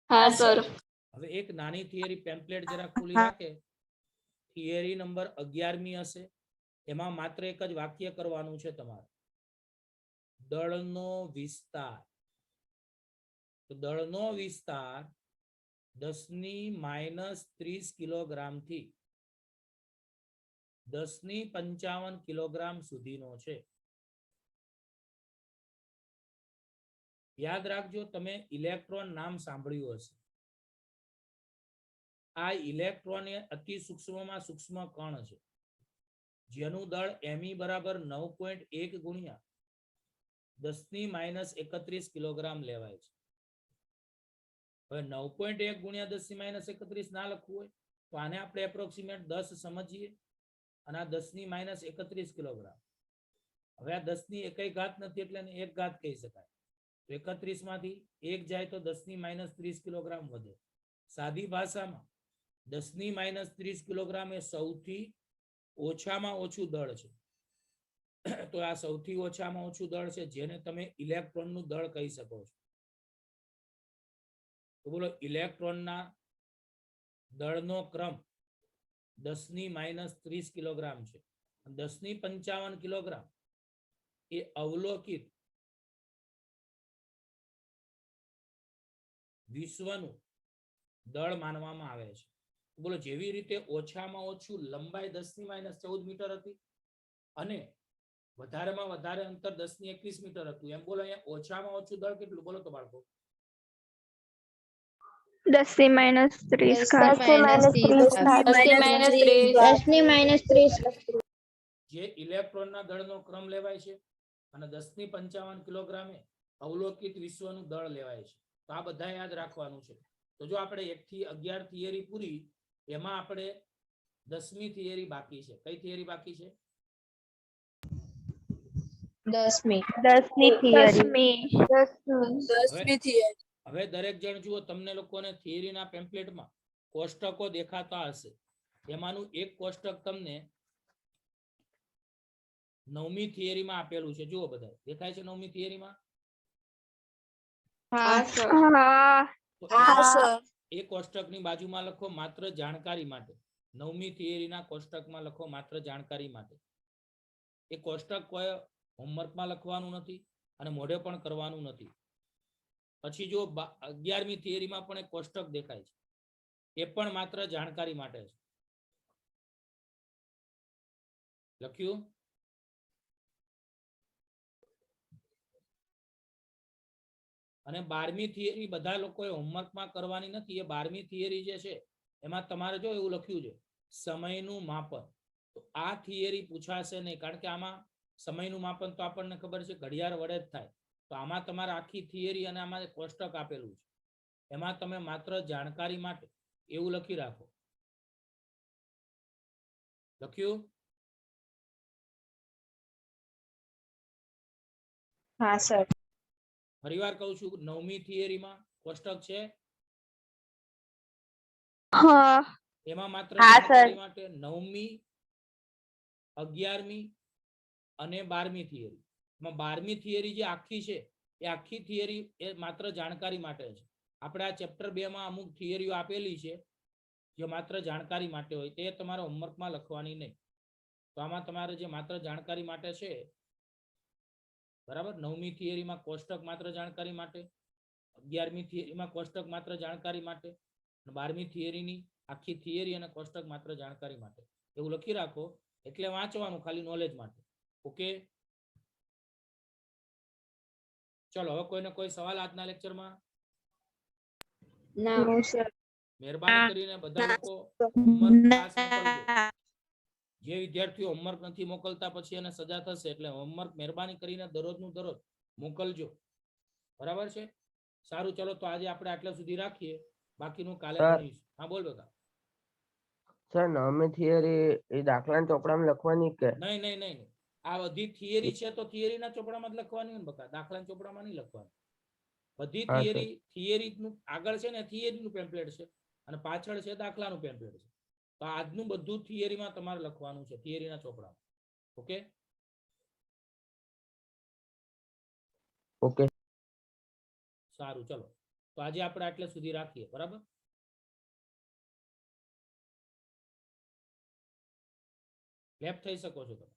હા સર. હવે એક નાની થિયરી પેમ્પલેટ જરા ખુલ્લી રાખે. થિયરી નંબર 11મી હશે. એમાં માત્ર એક જ વાક્ય કરવાનું છે તમારે. દળનો વિસ્તાર. તો દળનો વિસ્તાર 10⁻30 કિલોગ્રામ થી 10⁻55 કિલોગ્રામ સુધીનો છે. યાદ રાખજો, તમે ઇલેક્ટ્રોન નામ સાંભળ્યું હશે. આ ઇલેક્ટ્રોન એ અતિ સૂક્ષ્મમાં સૂક્ષ્મ કણ છે, જેનું દળ Me બરાબર 9.1 ગુણ્યા 10⁻31 કિલોગ્રામ લેવાય છે. હવે 9.1 ગુણ્યા 10⁻31 ના લખવું હોય તો આને આપણે એપ્રોક્સિમેટ 10 સમજીએ અને આ 10⁻31 કિલોગ્રામ. હવે આ 10⁻1 નથી એટલે એને 1 ઘાત કહી શકાય. તો 31 માંથી 1 જાય તો 10⁻30 કિલોગ્રામ વધે. સાદી ભાષામાં 10⁻30 કિલોગ્રામ એ સૌથી ઓછામાં ઓછું દળ છે. તો આ સૌથી ઓછામાં ઓછું દળ છે, જેને તમે ઇલેક્ટ્રોનનું દળ કહી શકો છો. તો બોલો, ઇલેક્ટ્રોનના દળનો ક્રમ 10⁻30 કિલોગ્રામ છે. 10⁻55 કિલોગ્રામ એ અવલોકિત વિશ્વનું દળ માનવામાં આવે છે. બોલો, જેવી રીતે ઓછામાં ઓછું લંબાઈ 10⁻14 મીટર હતી અને વધારેમાં વધારે અંતર 10⁻21 મીટર હતું, એમ બોલો અહીંયા ઓછામાં ઓછું દળ કેટલું? બોલો તો બાળકો. 10⁻30. જે ઇલેક્ટ્રોનના દળનો ક્રમ લેવાય છે અને 10⁻55 કિલોગ્રામે અવલોકિત વિશ્વનું દળ લેવાય છે. તો આ બધા યાદ રાખવાનું છે. તો જો આપણે 1 થી 11 થિયરી પૂરી, એમાં આપણે 10મી થિયરી બાકી છે. કઈ થિયરી બાકી છે? દસમી થિયરી. હવે દરેક જણ જુઓ, તમને લોકોને થિયરીના પેમ્પલેટમાં કોષ્ટકો દેખાતા હશે. એમાંનું એક કોષ્ટક તમને 9મી થિયરીમાં આપેલું છે. જુઓ બધા દેખાય છે 9મી થિયરીમાં? તો એ કોષ્ટકની બાજુમાં લખો માત્ર જાણકારી માટે. 9મી થિયરીના કોષ્ટકમાં લખો માત્ર જાણકારી માટે. એ કોષ્ટક કોઈ હોમવર્કમાં લખવાનું નથી અને મોઢે પણ કરવાનું નથી. પછી જો 11મી થિયરીમાં પણ એક કોષ્ટક દેખાય છે, એ પણ માત્ર જાણકારી માટે છે. લખ્યું? અને 12મી થિયરી બધા લોકોએ હોમવર્કમાં કરવાની નથી. એ 12મી થિયરી જે છે એમાં તમારે જો એવું લખ્યું છે સમયનું માપન. તો આ થિયરી પૂછાશે નહીં, કારણ કે આમાં સમયનું માપન તો આપણને ખબર છે ઘડિયાળ વડે જ થાય. તો આમાં તમારે આખી થિયરી અને આમાં કોષ્ટક આપેલું છે, એમાં તમે માત્ર જાણકારી માટે એવું લખી રાખો. લખ્યું? હા સર. ફરીવાર કહું છું, 9મી થિયરીમાં કોષ્ટક છે, એમાં માત્ર જાણકારી માટે 9મી, 11મી અને 12મી થિયરી. એમાં 12મી થિયરી જે આખી છે એ આખી થિયરી એ માત્ર જાણકારી માટે છે. આપણે આ ચેપ્ટર 2 માં અમુક થિયરીઓ આપેલી છે જે માત્ર જાણકારી માટે હોય, તે તમારે હોમવર્કમાં લખવાની નહીં. તો આમાં તમારે જે માત્ર જાણકારી માટે છે, બરાબર, 9મી થિયરીમાં કોષ્ટક માત્ર જાણકારી માટે, 11મી થિયરીમાં કોષ્ટક માત્ર જાણકારી માટે, 12મી થિયરીની આખી થિયરી અને કોષ્ટક માત્ર જાણકારી માટે એવું લખી રાખો. એટલે વાંચવાનું ખાલી નોલેજ માટે. ઓકે, ચલો હવે કોઈને કોઈ સવાલ આજના લેક્ચરમાં? મહેરબાની કરીને બધા લોકો હોમવર્ક ખાસ મોકલજો. જે વિદ્યાર્થીઓ હોમવર્ક નથી મોકલતા પછી એને સજા થશે, એટલે હોમવર્ક મહેરબાની કરીને દરરોજનું દરરોજ મોકલજો. બરાબર છે? સારું, ચલો તો આજે આપણે આટલા સુધી રાખીએ, બાકીનું કાલે ભણીશું. હા બોલ બેટા. સર 9મી થિયરી એ દાખલાના ચોપડામાં લખવાની કે? નહીં નહીં નહીં, આ બધી થિયરી છે તો થિયરીના ચોપડામાં જ લખવાની ને બકા, દાખલાના ચોપડામાં નહીં લખવાની. બધી થિયરીનું આગળ છે ને થિયરીનું પેમ્પલેટ છે અને પાછળ છે દાખલાનું પેમ્પલેટ છે. તો આજનું બધું થિયરીમાં તમારે લખવાનું છે, થિયરીના ચોપડામાં. ઓકે ઓકે સારું, ચલો તો આજે આપણે આટલે સુધી રાખીએ. બરાબર, લેફ્ટ થઈ શકો છો તમે.